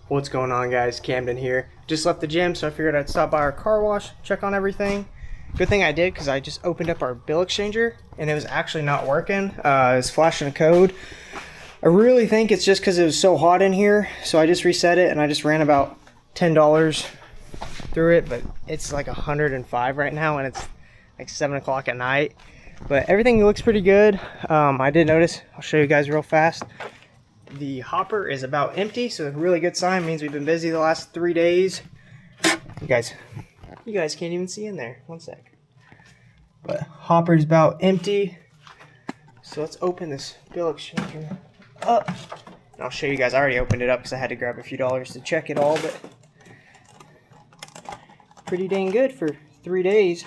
What's going on, guys? Camden here. Just left the gym, so I figured I'd stop by our car wash, check on everything. Good thing I did, because I just opened up our bill exchanger and it was actually not working. It was flashing a code. I really think it's just because it was so hot in here, so I just reset it and I just ran about $10 through it, but it's like 105 right now and it's like 7 o'clock at night. But everything looks pretty good. I did notice, I'll show you guys real fast. The hopper is about empty, so a really good sign. Means we've been busy the last 3 days. You guys can't even see in there. One sec. But hopper's about empty. So let's open this bill exchanger up. And I'll show you guys. I already opened it up because I had to grab a few dollars to check it all, but pretty dang good for 3 days.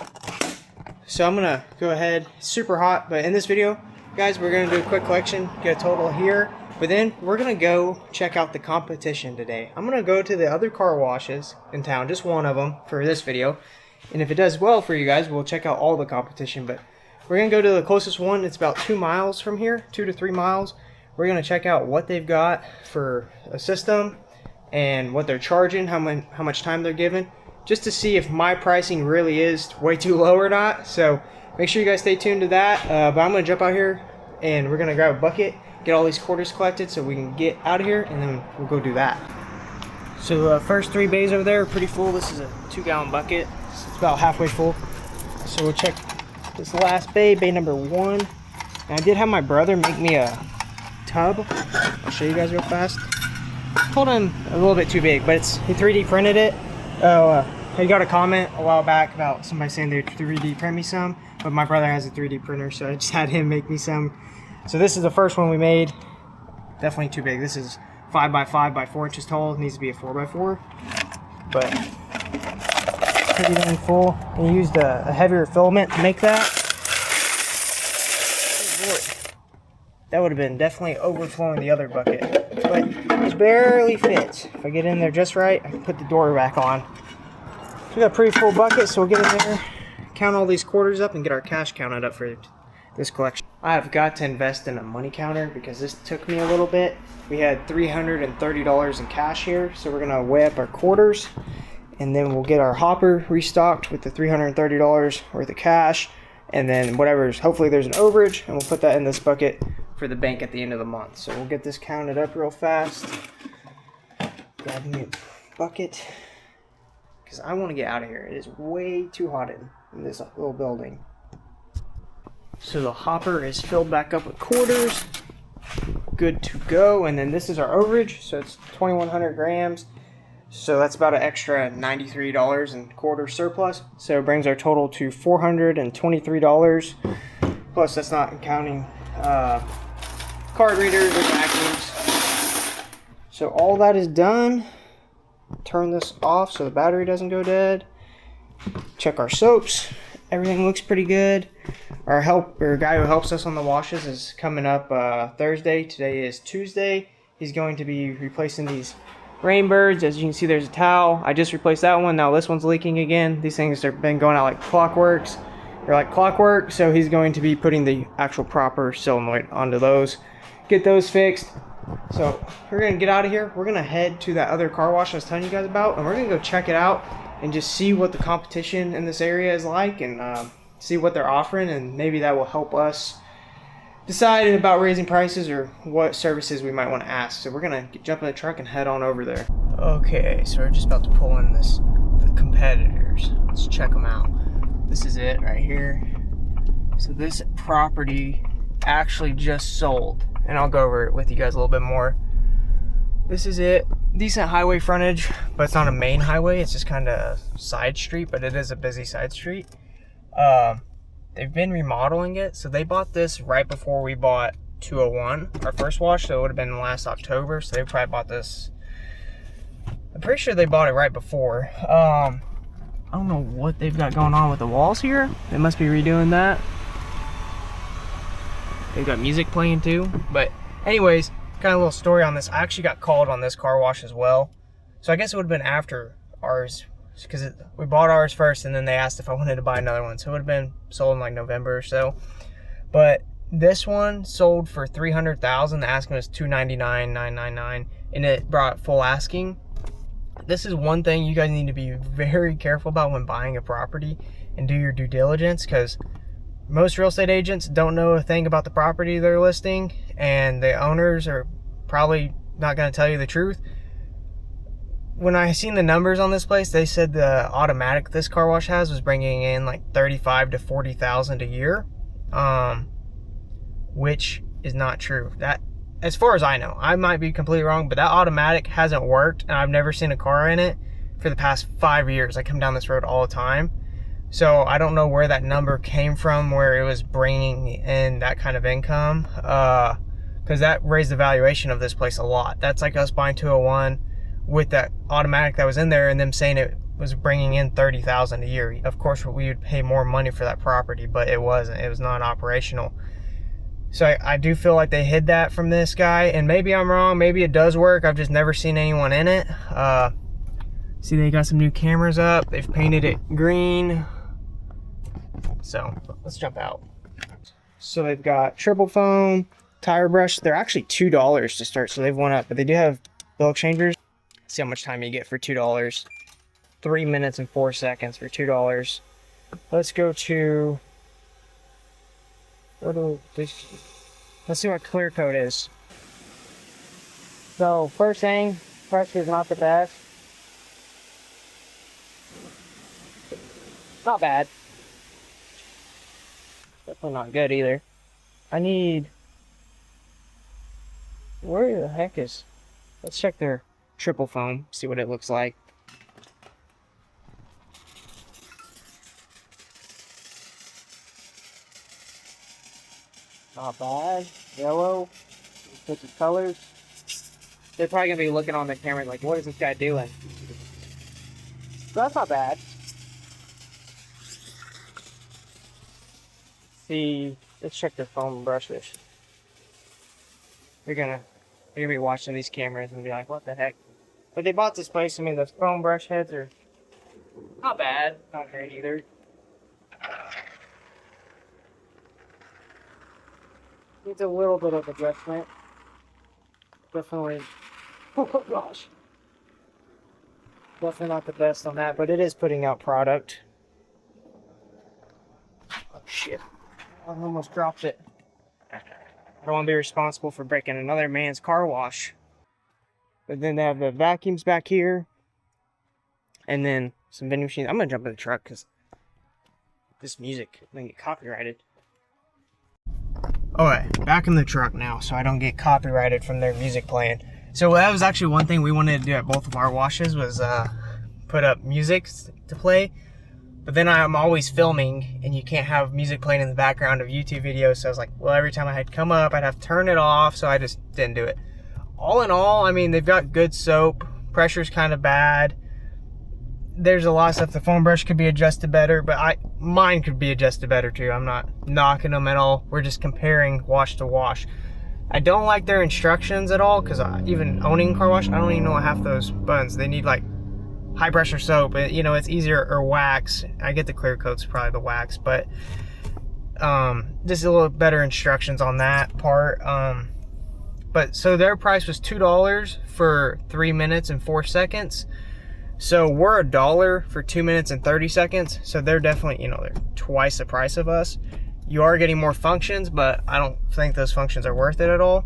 So I'm gonna go ahead. It's super hot, but in this video, guys, we're gonna do a quick collection, get a total here. But then we're gonna go check out the competition today. I'm gonna go to the other car washes in town, just one of them for this video. And if it does well for you guys, we'll check out all the competition. But we're gonna go to the closest one. It's about 2 miles from here, 2 to 3 miles. We're gonna check out what they've got for a system and what they're charging, how much time they're giving, just to see if my pricing really is way too low or not. So make sure you guys stay tuned to that. But I'm gonna jump out here and we're gonna grab a bucket, get all these quarters collected so we can get out of here, and then we'll go do that. So the first 3 bays over there are pretty full. This is a 2-gallon bucket. It's about halfway full. So we'll check this last bay, bay number 1. And I did have my brother make me a tub. I'll show you guys real fast. Told him a little bit too big, but he 3D printed it. He got a comment a while back about somebody saying they'd 3D print me some, but my brother has a 3D printer, so I just had him make me some. So this is the first one we made. Definitely too big. This is 5 by 5 by 4 inches tall. It needs to be a 4 by 4, but pretty dang full. And you used a heavier filament to make that. Oh boy. That would have been definitely overflowing the other bucket, but it barely fits. If I get in there just right, I can put the door back on. So we got a pretty full bucket, so we'll get in there, count all these quarters up, and get our cash counted up for this collection. I have got to invest in a money counter because this took me a little bit. We had $330 in cash here, so we're gonna weigh up our quarters, and then we'll get our hopper restocked with the $330 worth of cash, and then whatever's, hopefully there's an overage, and we'll put that in this bucket for the bank at the end of the month. So we'll get this counted up real fast. Grab me a bucket because I want to get out of here. It is way too hot in this little building. So the hopper is filled back up with quarters. Good to go. And then this is our overage. So it's 2,100 grams. So that's about an extra $93 in quarter surplus. So it brings our total to $423. Plus that's not counting card readers or vacuums. So all that is done. Turn this off so the battery doesn't go dead. Check our soaps. Everything looks pretty good. Our guy who helps us on the washes is coming up Thursday. Today is Tuesday. He's going to be replacing these Rainbirds. As you can see, there's a towel. I just replaced that one. Now this one's leaking again. These things have been going out like clockwork. So he's going to be putting the actual proper solenoid onto those. Get those fixed. So we're going to get out of here. We're going to head to that other car wash I was telling you guys about, and we're going to go check it out and just see what the competition in this area is like, and see what they're offering, and maybe that will help us decide about raising prices or what services we might want to ask. So we're going to jump in the truck and head on over there. Okay, so we're just about to pull in the competitors. Let's check them out. This is it right here. So this property actually just sold, and I'll go over it with you guys a little bit more. This is it. Decent highway frontage, but it's not a main highway. It's just kind of a side street, but it is a busy side street. They've been remodeling it, so they bought this right before we bought 201, our first wash, so it would have been last October. So they probably bought this, I'm pretty sure they bought it right before. I don't know what they've got going on with the walls here. They must be redoing that. They've got music playing too. But anyways, kind of a little story on this. I actually got called on this car wash as well. So I guess it would have been after ours, because we bought ours first, and then they asked if I wanted to buy another one. So it would have been sold in like November or so. But this one sold for $300,000. The asking was $299,999, and it brought full asking. this is one thing you guys need to be very careful about when buying a property and do your due diligence, because most real estate agents don't know a thing about the property they're listing, and the owners are probably not going to tell you the truth. When I seen the numbers on this place, they said the automatic this car wash has was bringing in like 35 to 40,000 a year, which is not true. That, as far as I know, I might be completely wrong, but that automatic hasn't worked, and I've never seen a car in it for the past 5 years. I come down this road all the time, so I don't know where that number came from, where it was bringing in that kind of income, because that raised the valuation of this place a lot. That's like us buying 201 with that automatic that was in there and them saying it was bringing in 30,000 a year. Of course, we would pay more money for that property, but it wasn't. It was not operational. So I do feel like they hid that from this guy, and maybe I'm wrong. Maybe it does work. I've just never seen anyone in it. See, they got some new cameras up. They've painted it green. So let's jump out. So they've got triple foam, tire brush. They're actually $2 to start, so they've went up, but they do have bill exchangers. See how much time you get for $2. 3 minutes and 4 seconds for $2. Let's go to, let's see what clear coat is. So first thing, pressure is not the best. Not bad. Definitely not good either. I need, where the heck is, let's check their triple foam, see what it looks like. Not bad. Yellow. Put the colors. They're probably gonna be looking on the camera like, what is this guy doing? So that's not bad. See, let's check the foam brushes. You're gonna be watching these cameras and be like, what the heck? But they bought this place. I mean, the foam brush heads are not bad, not great either. Needs a little bit of adjustment. Definitely, oh gosh. Definitely not the best on that, but it is putting out product. Oh shit, I almost dropped it. I don't want to be responsible for breaking another man's car wash. But then they have the vacuums back here. And then some vending machines. I'm going to jump in the truck because this music may get copyrighted. Alright, back in the truck now so I don't get copyrighted from their music playing. So that was actually one thing we wanted to do at both of our washes was put up music to play. But then I'm always filming and you can't have music playing in the background of YouTube videos. So I was like, well, every time I had to come up, I'd have to turn it off. So I just didn't do it. All in all, I mean, they've got good soap. Pressure's kind of bad. There's a lot of stuff. The foam brush could be adjusted better, but mine could be adjusted better too. I'm not knocking them at all. We're just comparing wash to wash. I don't like their instructions at all because even owning car wash, I don't even know half those buttons. They need like high pressure soap. You know, it's easier, or wax. I get the clear coat's probably the wax, but just a little better instructions on that part. But so their price was $2 for 3 minutes and 4 seconds. So we're $1 for 2 minutes and 30 seconds. So they're definitely, you know, they're twice the price of us. You are getting more functions, but I don't think those functions are worth it at all.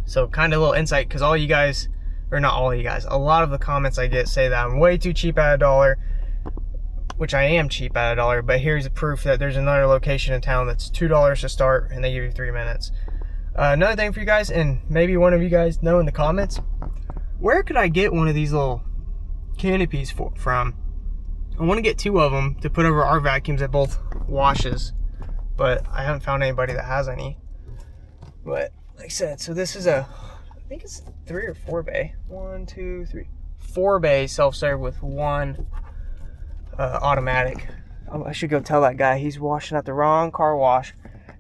So kind of a little insight, because all you guys, or not all you guys, a lot of the comments I get say that I'm way too cheap at $1, which I am cheap at $1, but here's the proof that there's another location in town that's $2 to start and they give you 3 minutes. Another thing for you guys, and maybe one of you guys know in the comments, where could I get one of these little canopies from? I want to get 2 of them to put over our vacuums at both washes, but I haven't found anybody that has any. But like I said, so this is I think it's 3 or 4 bay. 1, 2, 3, 4 bay self-serve with 1 automatic. I should go tell that guy he's washing at the wrong car wash.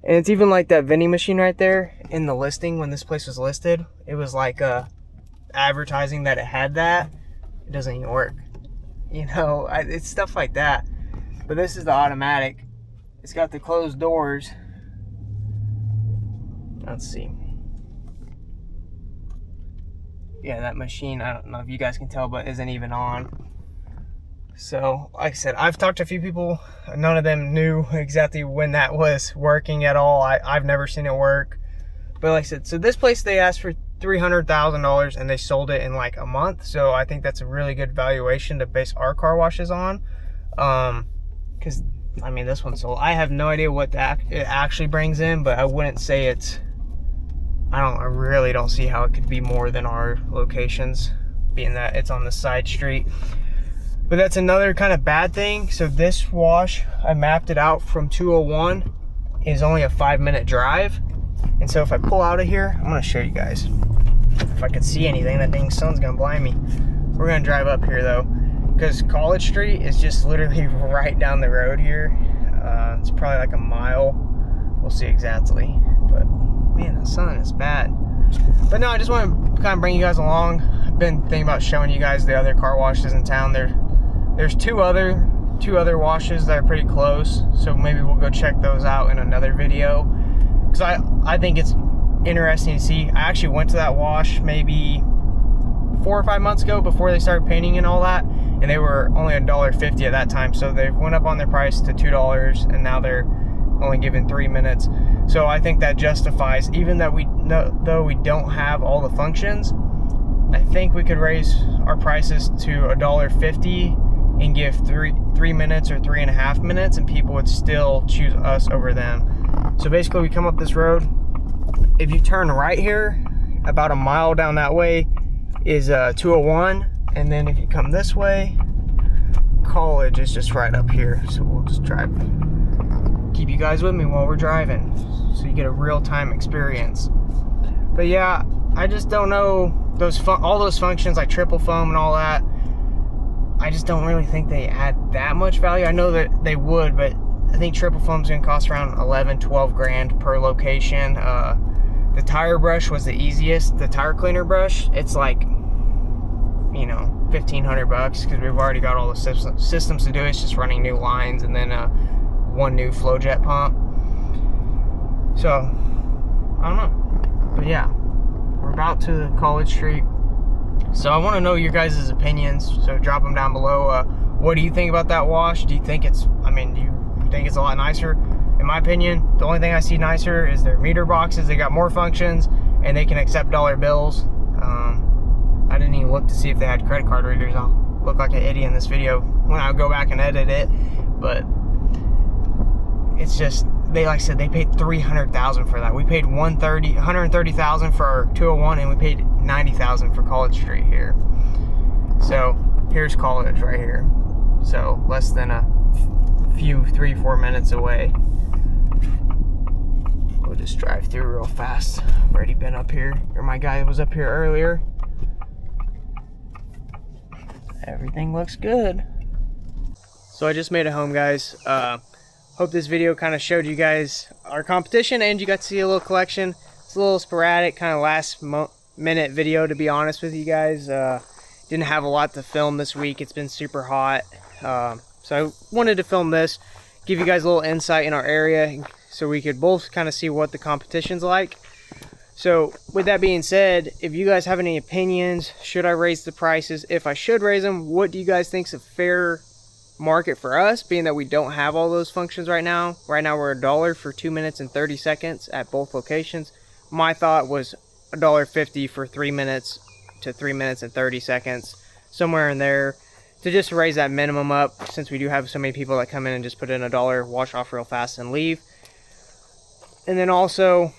And it's even like that vending machine right there in the listing. When this place was listed, it was like advertising that it had that. It doesn't even work. You know, it's stuff like that. But this is the automatic. It's got the closed doors. Let's see. yeah, that machine, I don't know if you guys can tell, but isn't even on. So, like I said, I've talked to a few people. None of them knew exactly when that was working at all. I've never seen it work. But like I said, so this place, they asked for $300,000 and they sold it in like a month. So I think that's a really good valuation to base our car washes on. Because, I mean, this one sold. I have no idea what it actually brings in, but I wouldn't say it's, I really don't see how it could be more than our locations, being that it's on the side street. But that's another kind of bad thing. So this wash, I mapped it out from 201, is only a 5-minute drive. And so if I pull out of here, I'm gonna show you guys. If I could see anything, that dang sun's gonna blind me. We're gonna drive up here though, because College Street is just literally right down the road here. It's probably like a mile. We'll see exactly. But man, the sun is bad. But no, I just want to kind of bring you guys along. I've been thinking about showing you guys the other car washes in town. There's two other washes that are pretty close, so maybe we'll go check those out in another video, because I think it's interesting to see. I actually went to that wash maybe 4 or 5 months ago before they started painting and all that, and they were only $1.50 at that time. So they went up on their price to $2, and now they're only giving 3 minutes. So I think that justifies, even though we don't have all the functions, I think we could raise our prices to $1.50 and give three minutes or 3.5 minutes, and people would still choose us over them. So basically, we come up this road. If you turn right here, about a mile down that way is 201, and then if you come this way, College is just right up here. So we'll just drive, keep you guys with me while we're driving, so you get a real-time experience. But yeah, I just don't know all those functions like triple foam and all that. I just don't really think they add that much value. I know that they would, but I think triple foam's gonna cost around 11-12 grand per location. The tire brush was the easiest. The tire cleaner brush, it's like, you know, $1,500 because we've already got all the systems to do it. It's just running new lines and then one new flow jet pump. So I don't know, but yeah, we're about to College Street. So I want to know your guys' opinions, so drop them down below. What do you think about that wash? Do you think it's, do you think it's a lot nicer? In my opinion, the only thing I see nicer is their meter boxes. They got more functions, and they can accept dollar bills. I didn't even look to see if they had credit card readers. I'll look like an idiot in this video when I go back and edit it, but it's just, like I said, they paid $300,000 for that. We paid $130,000 for our 201, and we paid $90,000 for College Street here. So here's College right here. So less than a few 3-4 minutes away. We'll just drive through real fast. I've already been up here, or my guy was up here earlier. Everything looks good. So I just made it home, guys. Hope this video kind of showed you guys our competition, and you got to see a little collection. It's a little sporadic, kind of last minute video, to be honest with you guys. Didn't have a lot to film this week. It's been super hot. So I wanted to film this, give you guys a little insight in our area so we could both kind of see what the competition's like. So with that being said, if you guys have any opinions, should I raise the prices? If I should raise them, what do you guys think is a fair market for us, being that we don't have all those functions right now? Right now we're $1 for 2 minutes and 30 seconds at both locations. My thought was $1.50 for 3 minutes to 3 minutes and 30 seconds, somewhere in there, to just raise that minimum up, since we do have so many people that come in and just put in $1, wash off real fast and leave. And then also,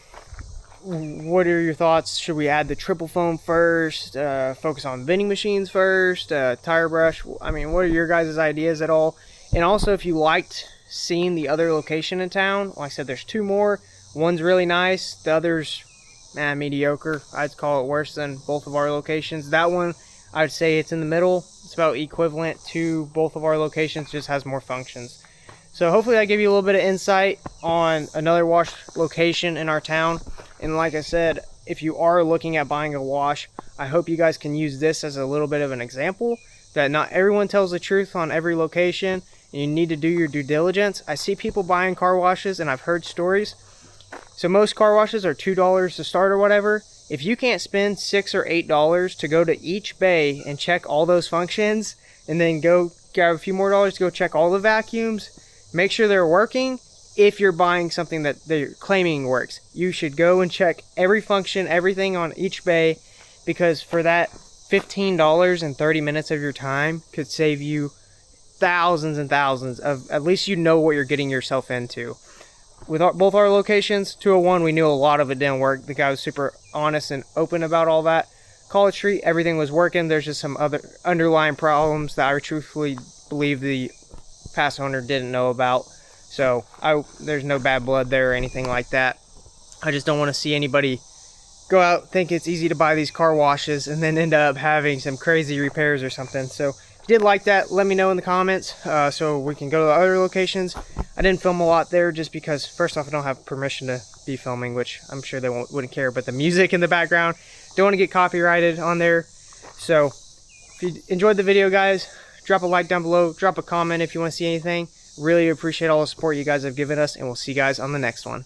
what are your thoughts? Should we add the triple foam first, focus on vending machines first, tire brush? I mean, what are your guys' ideas at all? And also, if you liked seeing the other location in town, like I said, there's 2 more. One's really nice, the other's mediocre. I'd call it worse than both of our locations. That one, I'd say it's in the middle. It's about equivalent to both of our locations, just has more functions. So hopefully I gave you a little bit of insight on another wash location in our town. And like I said, if you are looking at buying a wash, I hope you guys can use this as a little bit of an example that not everyone tells the truth on every location, and you need to do your due diligence. I see people buying car washes, and I've heard stories. So most car washes are $2 to start or whatever, If you can't spend $6 or $8 to go to each bay and check all those functions, and then go grab a few more dollars to go check all the vacuums, make sure they're working. If you're buying something that they're claiming works, you should go and check every function, everything on each bay, because for that $15 and 30 minutes of your time could save you thousands and thousands of, at least you know what you're getting yourself into. With both our locations, 201, we knew a lot of it didn't work. The guy was super honest and open about all that. College Street, everything was working. There's just some other underlying problems that I truthfully believe the past owner didn't know about. So there's no bad blood there or anything like that. I just don't want to see anybody go out, think it's easy to buy these car washes, and then end up having some crazy repairs or something. So if you did like that, let me know in the comments so we can go to the other locations. I didn't film a lot there just because, first off, I don't have permission to be filming, which I'm sure they wouldn't care, but the music in the background, don't want to get copyrighted on there. So if you enjoyed the video, guys, drop a like down below, drop a comment if you want to see anything. Really appreciate all the support you guys have given us, and we'll see you guys on the next one.